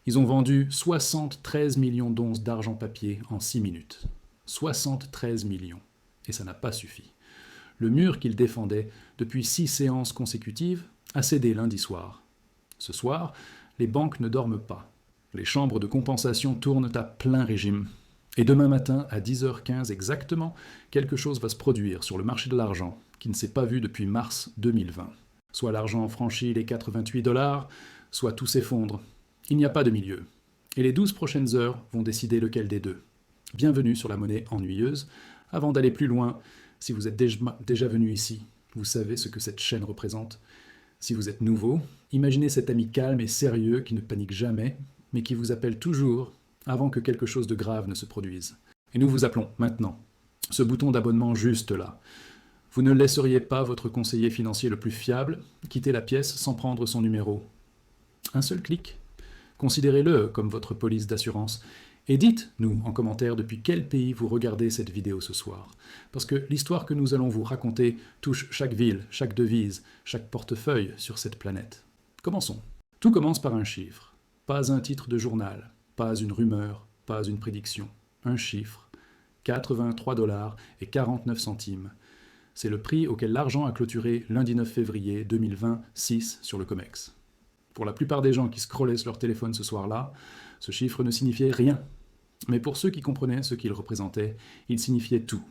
Ils ont vendu 73 millions d'onces d'argent papier en 6 minutes. 73 millions. Et ça n'a pas suffi. Le mur qu'ils défendaient depuis 6 séances consécutives a cédé lundi soir. Ce soir, les banques ne dorment pas. Les chambres de compensation tournent à plein régime. Et demain matin, à 10h15 exactement, quelque chose va se produire sur le marché de l'argent qui ne s'est pas vu depuis mars 2020. Soit l'argent franchit les 88 $, soit tout s'effondre. Il n'y a pas de milieu. Et les 12 prochaines heures vont décider lequel des deux. Bienvenue sur la monnaie ennuyeuse. Avant d'aller plus loin, si vous êtes déjà venu ici, vous savez ce que cette chaîne représente. Si vous êtes nouveau, imaginez cet ami calme et sérieux qui ne panique jamais, mais qui vous appelle toujours avant que quelque chose de grave ne se produise. Et nous vous appelons maintenant. Ce bouton d'abonnement juste là. Vous ne laisseriez pas votre conseiller financier le plus fiable quitter la pièce sans prendre son numéro. Un seul clic. Considérez-le comme votre police d'assurance. Et dites-nous en commentaire depuis quel pays vous regardez cette vidéo ce soir. Parce que l'histoire que nous allons vous raconter touche chaque ville, chaque devise, chaque portefeuille sur cette planète. Commençons. Tout commence par un chiffre. Pas un titre de journal, pas une rumeur, pas une prédiction. Un chiffre. 83 $ et 49 centimes. C'est le prix auquel l'argent a clôturé lundi 9 février 2026 sur le COMEX. Pour la plupart des gens qui scrollaient sur leur téléphone ce soir-là, ce chiffre ne signifiait rien. Mais pour ceux qui comprenaient ce qu'il représentait, il signifiait tout.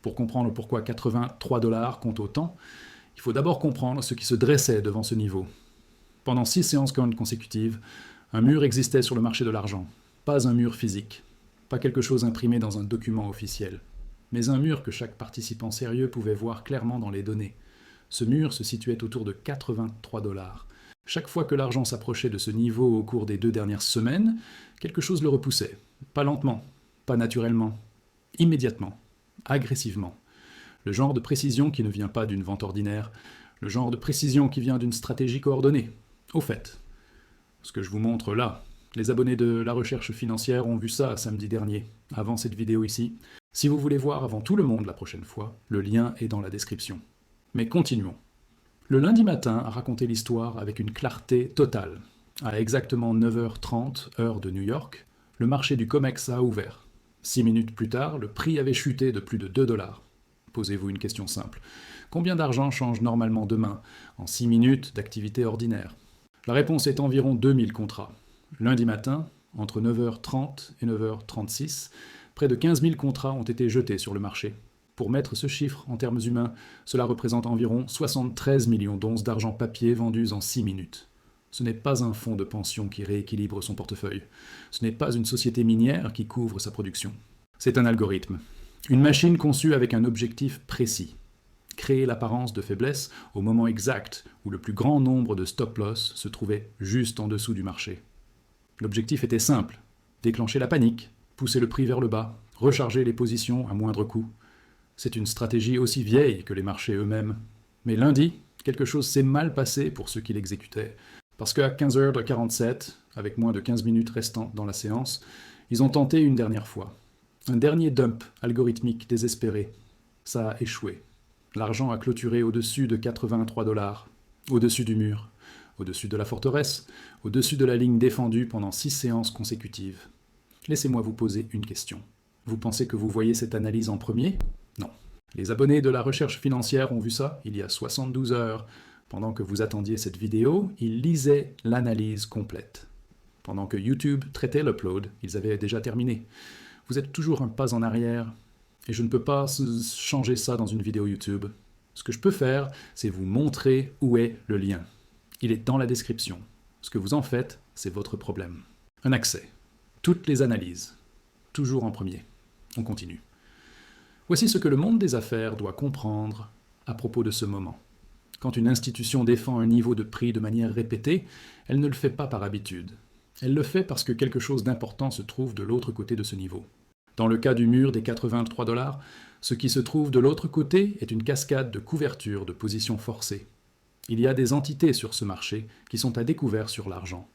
Pour comprendre pourquoi 83 $ compte autant, il faut d'abord comprendre ce qui se dressait devant ce niveau. Pendant 6 séances consécutives, un mur existait sur le marché de l'argent. Pas un mur physique, pas quelque chose imprimé dans un document officiel, mais un mur que chaque participant sérieux pouvait voir clairement dans les données. Ce mur se situait autour de 83 $. Chaque fois que l'argent s'approchait de ce niveau au cours des 2 dernières semaines, quelque chose le repoussait. Pas lentement, pas naturellement, immédiatement, agressivement. Le genre de précision qui ne vient pas d'une vente ordinaire, le genre de précision qui vient d'une stratégie coordonnée. Au fait, ce que je vous montre là, les abonnés de la recherche financière ont vu ça samedi dernier, avant cette vidéo ici. Si vous voulez voir avant tout le monde la prochaine fois, le lien est dans la description. Mais continuons. Le lundi matin a raconté l'histoire avec une clarté totale. À exactement 9h30, heure de New York, le marché du COMEX a ouvert. 6 minutes plus tard, le prix avait chuté de plus de 2 $. Posez-vous une question simple. Combien d'argent change normalement demain, en 6 minutes d'activité ordinaire? La réponse est environ 2000 contrats. Lundi matin, entre 9h30 et 9h36, près de 15 000 contrats ont été jetés sur le marché. Pour mettre ce chiffre en termes humains, cela représente environ 73 millions d'onces d'argent papier vendues en 6 minutes. Ce n'est pas un fonds de pension qui rééquilibre son portefeuille. Ce n'est pas une société minière qui couvre sa production. C'est un algorithme. Une machine conçue avec un objectif précis. Créer l'apparence de faiblesse au moment exact où le plus grand nombre de stop-loss se trouvait juste en dessous du marché. L'objectif était simple. Déclencher la panique, pousser le prix vers le bas, recharger les positions à moindre coût. C'est une stratégie aussi vieille que les marchés eux-mêmes. Mais lundi, quelque chose s'est mal passé pour ceux qui l'exécutaient. Parce qu'à 15h47, avec moins de 15 minutes restantes dans la séance, ils ont tenté une dernière fois. Un dernier dump algorithmique désespéré. Ça a échoué. L'argent a clôturé au-dessus de 83 $, au-dessus du mur, au-dessus de la forteresse, au-dessus de la ligne défendue pendant 6 séances consécutives. Laissez-moi vous poser une question. Vous pensez que vous voyez cette analyse en premier? Non. Les abonnés de la recherche financière ont vu ça il y a 72 heures. Pendant que vous attendiez cette vidéo, ils lisaient l'analyse complète. Pendant que YouTube traitait l'upload, ils avaient déjà terminé. Vous êtes toujours un pas en arrière, et je ne peux pas changer ça dans une vidéo YouTube. Ce que je peux faire, c'est vous montrer où est le lien. Il est dans la description. Ce que vous en faites, c'est votre problème. Un accès. Toutes les analyses. Toujours en premier. On continue. Voici ce que le monde des affaires doit comprendre à propos de ce moment. Quand une institution défend un niveau de prix de manière répétée, elle ne le fait pas par habitude. Elle le fait parce que quelque chose d'important se trouve de l'autre côté de ce niveau. Dans le cas du mur des 83 $, ce qui se trouve de l'autre côté est une cascade de couverture de positions forcées. Il y a des entités sur ce marché qui sont à découvert sur l'argent.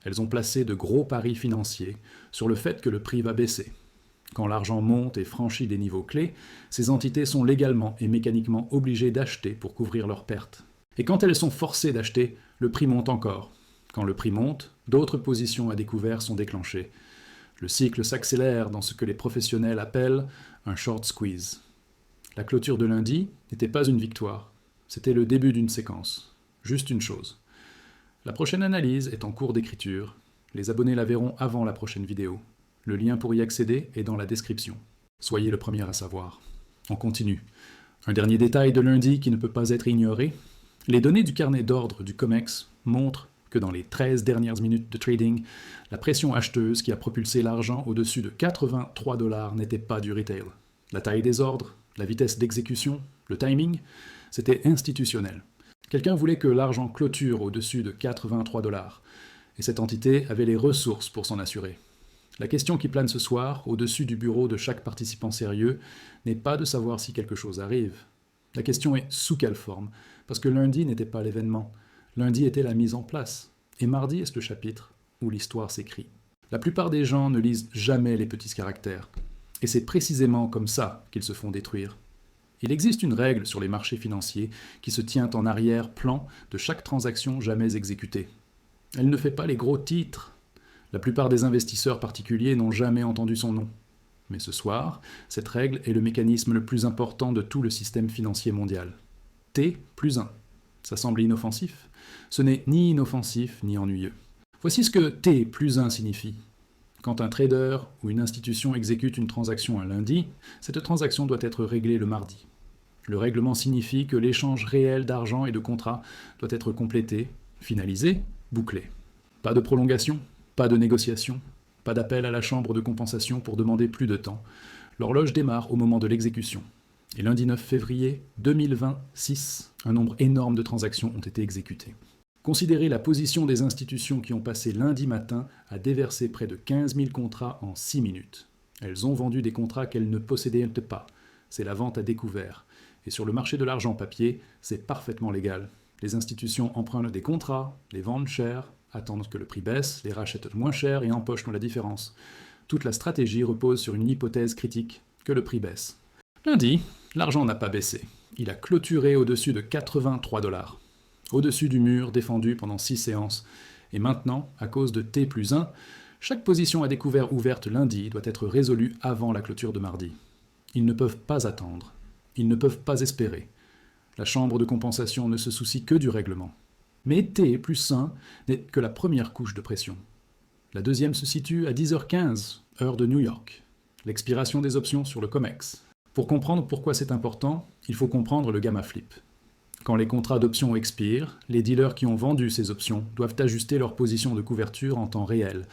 Elles ont placé de gros paris financiers sur le fait que le prix va baisser. Quand l'argent monte et franchit des niveaux clés, ces entités sont légalement et mécaniquement obligées d'acheter pour couvrir leurs pertes. Et quand elles sont forcées d'acheter, le prix monte encore. Quand le prix monte, d'autres positions à découvert sont déclenchées. Le cycle s'accélère dans ce que les professionnels appellent un short squeeze. La clôture de lundi n'était pas une victoire, c'était le début d'une séquence. Juste une chose. La prochaine analyse est en cours d'écriture. Les abonnés la verront avant la prochaine vidéo. Le lien pour y accéder est dans la description. Soyez le premier à savoir. On continue. Un dernier détail de lundi qui ne peut pas être ignoré. Les données du carnet d'ordre du COMEX montrent que dans les 13 dernières minutes de trading, la pression acheteuse qui a propulsé l'argent au-dessus de 83 $ n'était pas du retail. La taille des ordres, la vitesse d'exécution, le timing, c'était institutionnel. Quelqu'un voulait que l'argent clôture au-dessus de 83 $, et cette entité avait les ressources pour s'en assurer. La question qui plane ce soir, au-dessus du bureau de chaque participant sérieux, n'est pas de savoir si quelque chose arrive. La question est sous quelle forme, parce que lundi n'était pas l'événement. Lundi était la mise en place, et mardi est le chapitre où l'histoire s'écrit. La plupart des gens ne lisent jamais les petits caractères, et c'est précisément comme ça qu'ils se font détruire. Il existe une règle sur les marchés financiers qui se tient en arrière-plan de chaque transaction jamais exécutée. Elle ne fait pas les gros titres. La plupart des investisseurs particuliers n'ont jamais entendu son nom. Mais ce soir, cette règle est le mécanisme le plus important de tout le système financier mondial. T plus 1. Ça semble inoffensif. Ce n'est ni inoffensif ni ennuyeux. Voici ce que T plus 1 signifie. Quand un trader ou une institution exécute une transaction un lundi, cette transaction doit être réglée le mardi. Le règlement signifie que l'échange réel d'argent et de contrats doit être complété, finalisé, bouclé. Pas de prolongation, pas de négociation, pas d'appel à la chambre de compensation pour demander plus de temps. L'horloge démarre au moment de l'exécution. Et lundi 9 février 2026, un nombre énorme de transactions ont été exécutées. Considérez la position des institutions qui ont passé lundi matin à déverser près de 15 000 contrats en 6 minutes. Elles ont vendu des contrats qu'elles ne possédaient pas. C'est la vente à découvert. Et sur le marché de l'argent papier, c'est parfaitement légal. Les institutions empruntent des contrats, les vendent cher, attendent que le prix baisse, les rachètent moins cher et empochent la différence. Toute la stratégie repose sur une hypothèse critique, que le prix baisse. Lundi, l'argent n'a pas baissé. Il a clôturé au-dessus de 83 $. Au-dessus du mur défendu pendant 6 séances. Et maintenant, à cause de T plus 1, chaque position à découvert ouverte lundi doit être résolue avant la clôture de mardi. Ils ne peuvent pas attendre. Ils ne peuvent pas espérer. La chambre de compensation ne se soucie que du règlement. Mais T plus 1 n'est que la première couche de pression. La deuxième se situe à 10h15, heure de New York. L'expiration des options sur le COMEX. Pour comprendre pourquoi c'est important, il faut comprendre le gamma flip. Quand les contrats d'options expirent, les dealers qui ont vendu ces options doivent ajuster leur position de couverture en temps réel.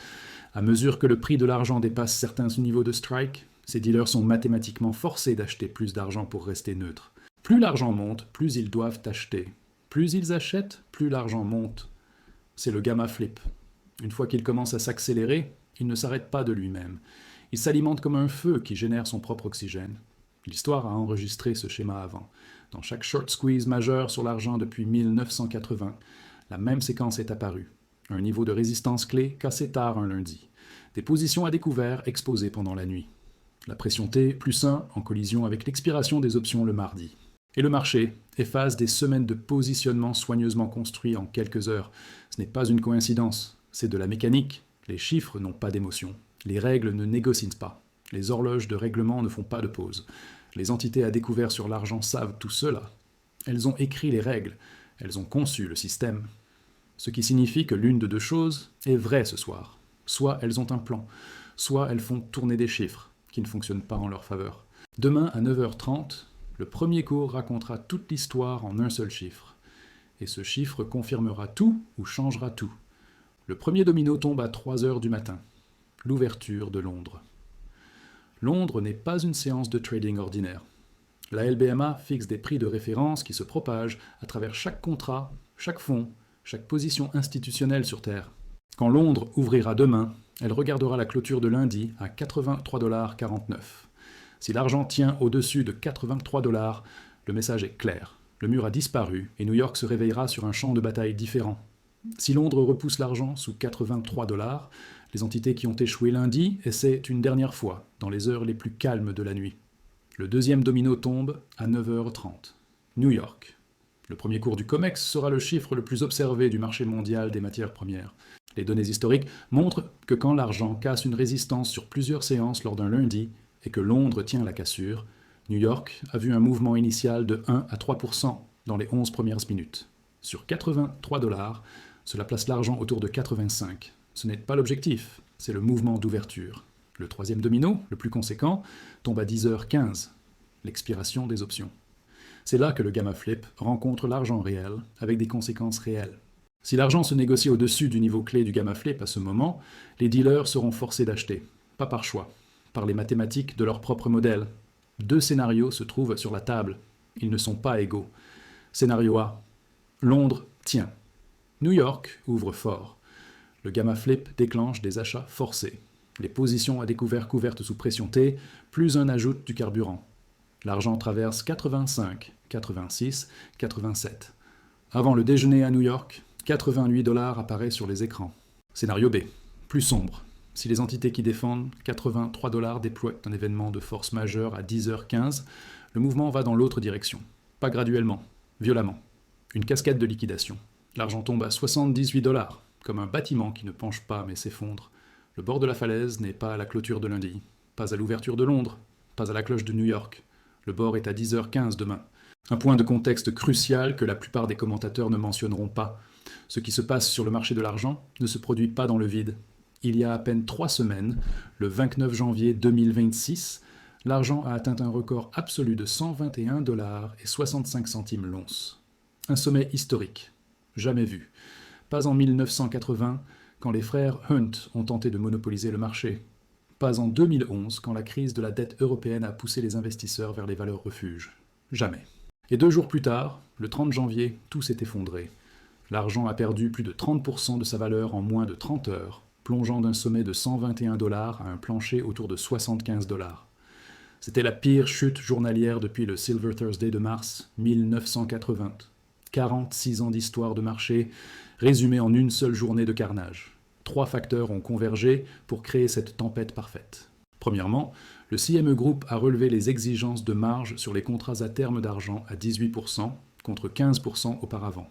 À mesure que le prix de l'argent dépasse certains niveaux de strike, ces dealers sont mathématiquement forcés d'acheter plus d'argent pour rester neutres. Plus l'argent monte, plus ils doivent acheter. Plus ils achètent, plus l'argent monte. C'est le gamma flip. Une fois qu'il commence à s'accélérer, il ne s'arrête pas de lui-même. Il s'alimente comme un feu qui génère son propre oxygène. L'histoire a enregistré ce schéma avant. Dans chaque short squeeze majeur sur l'argent depuis 1980, la même séquence est apparue. Un niveau de résistance clé cassé tard un lundi. Des positions à découvert exposées pendant la nuit. La pression T plus 1 en collision avec l'expiration des options le mardi. Et le marché efface des semaines de positionnement soigneusement construits en quelques heures. Ce n'est pas une coïncidence, c'est de la mécanique. Les chiffres n'ont pas d'émotion. Les règles ne négocient pas. Les horloges de règlement ne font pas de pause. Les entités à découvert sur l'argent savent tout cela. Elles ont écrit les règles, elles ont conçu le système. Ce qui signifie que l'une de deux choses est vraie ce soir. Soit elles ont un plan, soit elles font tourner des chiffres qui ne fonctionnent pas en leur faveur. Demain à 9h30, le premier cours racontera toute l'histoire en un seul chiffre. Et ce chiffre confirmera tout ou changera tout. Le premier domino tombe à 3h du matin. L'ouverture de Londres. Londres n'est pas une séance de trading ordinaire. La LBMA fixe des prix de référence qui se propagent à travers chaque contrat, chaque fonds, chaque position institutionnelle sur Terre. Quand Londres ouvrira demain, elle regardera la clôture de lundi à 83,49 $. Si l'argent tient au-dessus de 83 $, le message est clair. Le mur a disparu et New York se réveillera sur un champ de bataille différent. Si Londres repousse l'argent sous 83 $, les entités qui ont échoué lundi essaient une dernière fois, dans les heures les plus calmes de la nuit. Le deuxième domino tombe à 9h30. New York. Le premier cours du COMEX sera le chiffre le plus observé du marché mondial des matières premières. Les données historiques montrent que quand l'argent casse une résistance sur plusieurs séances lors d'un lundi et que Londres tient la cassure, New York a vu un mouvement initial de 1 à 3% dans les 11 premières minutes. Sur 83 $, cela place l'argent autour de 85. Ce n'est pas l'objectif, c'est le mouvement d'ouverture. Le troisième domino, le plus conséquent, tombe à 10h15, l'expiration des options. C'est là que le gamma flip rencontre l'argent réel avec des conséquences réelles. Si l'argent se négocie au-dessus du niveau clé du gamma flip à ce moment, les dealers seront forcés d'acheter, pas par choix, par les mathématiques de leur propre modèle. Deux scénarios se trouvent sur la table. Ils ne sont pas égaux. Scénario A. Londres tient. New York ouvre fort. Le gamma flip déclenche des achats forcés. Les positions à découvert couvertes sous pression T, plus un ajoute du carburant. L'argent traverse 85, 86, 87. Avant le déjeuner à New York, 88 $ apparaît sur les écrans. Scénario B. Plus sombre. Si les entités qui défendent 83 $ déploient un événement de force majeure à 10h15, le mouvement va dans l'autre direction. Pas graduellement, violemment. Une cascade de liquidation. L'argent tombe à 78 $, comme un bâtiment qui ne penche pas mais s'effondre. Le bord de la falaise n'est pas à la clôture de lundi, pas à l'ouverture de Londres, pas à la cloche de New York. Le bord est à 10h15 demain. Un point de contexte crucial que la plupart des commentateurs ne mentionneront pas. Ce qui se passe sur le marché de l'argent ne se produit pas dans le vide. Il y a à peine 3 semaines, le 29 janvier 2026, l'argent a atteint un record absolu de 121 $ et 65 centimes l'once. Un sommet historique, jamais vu. Pas en 1980, quand les frères Hunt ont tenté de monopoliser le marché. Pas en 2011, quand la crise de la dette européenne a poussé les investisseurs vers les valeurs refuges. Jamais. Et 2 jours plus tard, le 30 janvier, tout s'est effondré. L'argent a perdu plus de 30% de sa valeur en moins de 30 heures, plongeant d'un sommet de 121 $ à un plancher autour de 75 $. C'était la pire chute journalière depuis le Silver Thursday de mars 1980. 46 ans d'histoire de marché, résumés en une seule journée de carnage. 3 facteurs ont convergé pour créer cette tempête parfaite. Premièrement, le CME Group a relevé les exigences de marge sur les contrats à terme d'argent à 18% contre 15% auparavant.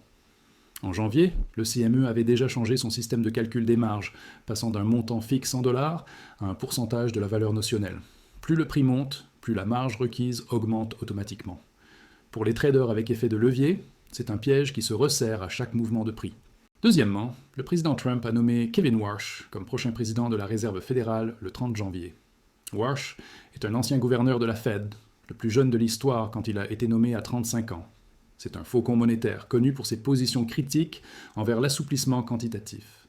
En janvier, le CME avait déjà changé son système de calcul des marges, passant d'un montant fixe en dollars à un pourcentage de la valeur notionnelle. Plus le prix monte, plus la marge requise augmente automatiquement. Pour les traders avec effet de levier, c'est un piège qui se resserre à chaque mouvement de prix. Deuxièmement, le président Trump a nommé Kevin Warsh comme prochain président de la Réserve fédérale le 30 janvier. Warsh est un ancien gouverneur de la Fed, le plus jeune de l'histoire quand il a été nommé à 35 ans. C'est un faucon monétaire, connu pour ses positions critiques envers l'assouplissement quantitatif.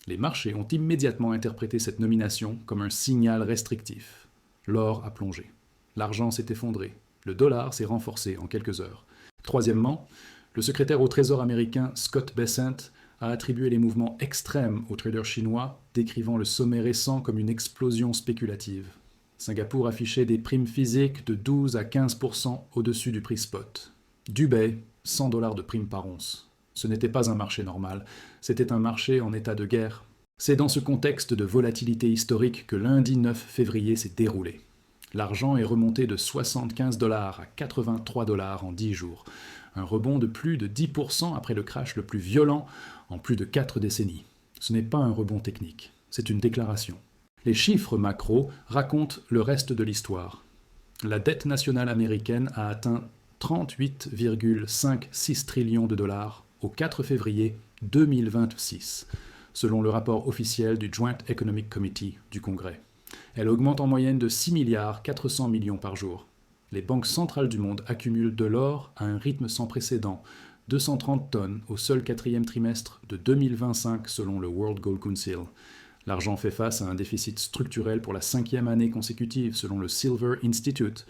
Les marchés ont immédiatement interprété cette nomination comme un signal restrictif. L'or a plongé. L'argent s'est effondré. Le dollar s'est renforcé en quelques heures. Troisièmement, le secrétaire au Trésor américain Scott Bessent a attribué les mouvements extrêmes aux traders chinois, décrivant le sommet récent comme une explosion spéculative. Singapour affichait des primes physiques de 12 à 15% au-dessus du prix spot. Dubaï, 100 $ de prime par once. Ce n'était pas un marché normal, c'était un marché en état de guerre. C'est dans ce contexte de volatilité historique que lundi 9 février s'est déroulé. L'argent est remonté de 75 $ à 83 $ en 10 jours. Un rebond de plus de 10% après le crash le plus violent en plus de 4 décennies. Ce n'est pas un rebond technique, c'est une déclaration. Les chiffres macro racontent le reste de l'histoire. La dette nationale américaine a atteint 38,56 trillions de dollars au 4 février 2026, selon le rapport officiel du Joint Economic Committee du Congrès. Elle augmente en moyenne de 6 milliards 400 millions par jour. Les banques centrales du monde accumulent de l'or à un rythme sans précédent, 230 tonnes au seul 4e trimestre de 2025 selon le World Gold Council. L'argent fait face à un déficit structurel pour la 5e année consécutive selon le Silver Institute,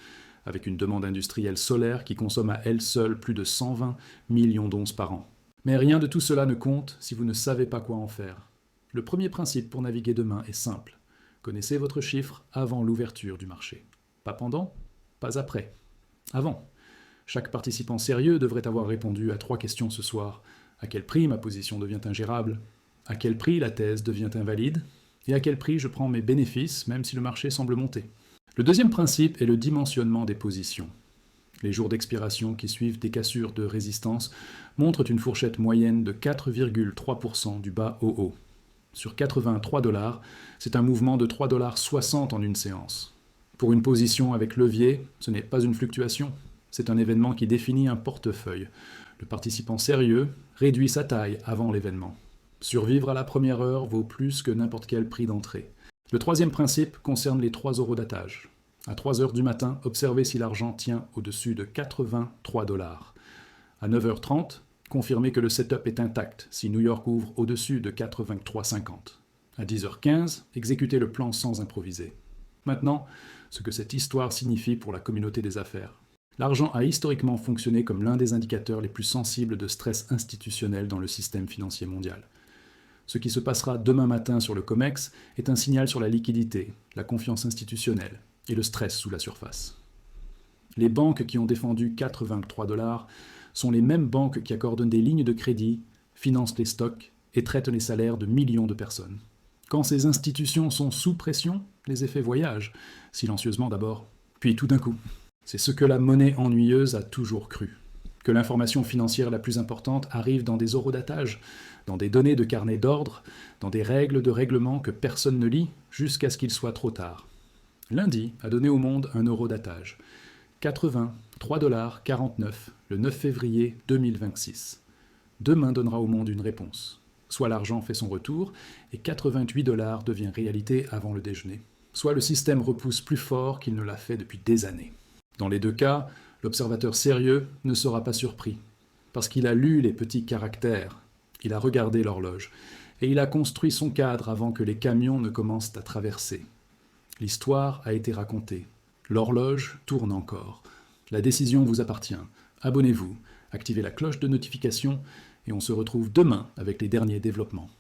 avec une demande industrielle solaire qui consomme à elle seule plus de 120 millions d'onces par an. Mais rien de tout cela ne compte si vous ne savez pas quoi en faire. Le premier principe pour naviguer demain est simple. Connaissez votre chiffre avant l'ouverture du marché. Pas pendant, pas après. Avant. Chaque participant sérieux devrait avoir répondu à 3 questions ce soir. À quel prix ma position devient ingérable? À quel prix la thèse devient invalide? Et à quel prix je prends mes bénéfices même si le marché semble monter? Le deuxième principe est le dimensionnement des positions. Les jours d'expiration qui suivent des cassures de résistance montrent une fourchette moyenne de 4,3% du bas au haut. Sur 83 $, c'est un mouvement de 3,60 $ en une séance. Pour une position avec levier, ce n'est pas une fluctuation, c'est un événement qui définit un portefeuille. Le participant sérieux réduit sa taille avant l'événement. Survivre à la première heure vaut plus que n'importe quel prix d'entrée. Le troisième principe concerne les 3 € d'attache. À 3 heures du matin, observez si l'argent tient au-dessus de 83 $. À 9h30, confirmez que le setup est intact si New York ouvre au-dessus de 83,50. À 10h15, exécutez le plan sans improviser. Maintenant, ce que cette histoire signifie pour la communauté des affaires. L'argent a historiquement fonctionné comme l'un des indicateurs les plus sensibles de stress institutionnel dans le système financier mondial. Ce qui se passera demain matin sur le COMEX est un signal sur la liquidité, la confiance institutionnelle et le stress sous la surface. Les banques qui ont défendu 83 $ sont les mêmes banques qui accordent des lignes de crédit, financent les stocks et traitent les salaires de millions de personnes. Quand ces institutions sont sous pression, les effets voyagent, silencieusement d'abord, puis tout d'un coup. C'est ce que la monnaie ennuyeuse a toujours cru. Que l'information financière la plus importante arrive dans des horodatage, dans des données de carnet d'ordre, dans des règles de règlement que personne ne lit, jusqu'à ce qu'il soit trop tard. Lundi a donné au monde un horodatage. 83,49 $ le 9 février 2026. Demain donnera au monde une réponse. Soit l'argent fait son retour et 88 $ devient réalité avant le déjeuner. Soit le système repousse plus fort qu'il ne l'a fait depuis des années. Dans les deux cas, l'observateur sérieux ne sera pas surpris, parce qu'il a lu les petits caractères, il a regardé l'horloge, et il a construit son cadre avant que les camions ne commencent à traverser. L'histoire a été racontée. L'horloge tourne encore. La décision vous appartient. Abonnez-vous, activez la cloche de notification, et on se retrouve demain avec les derniers développements.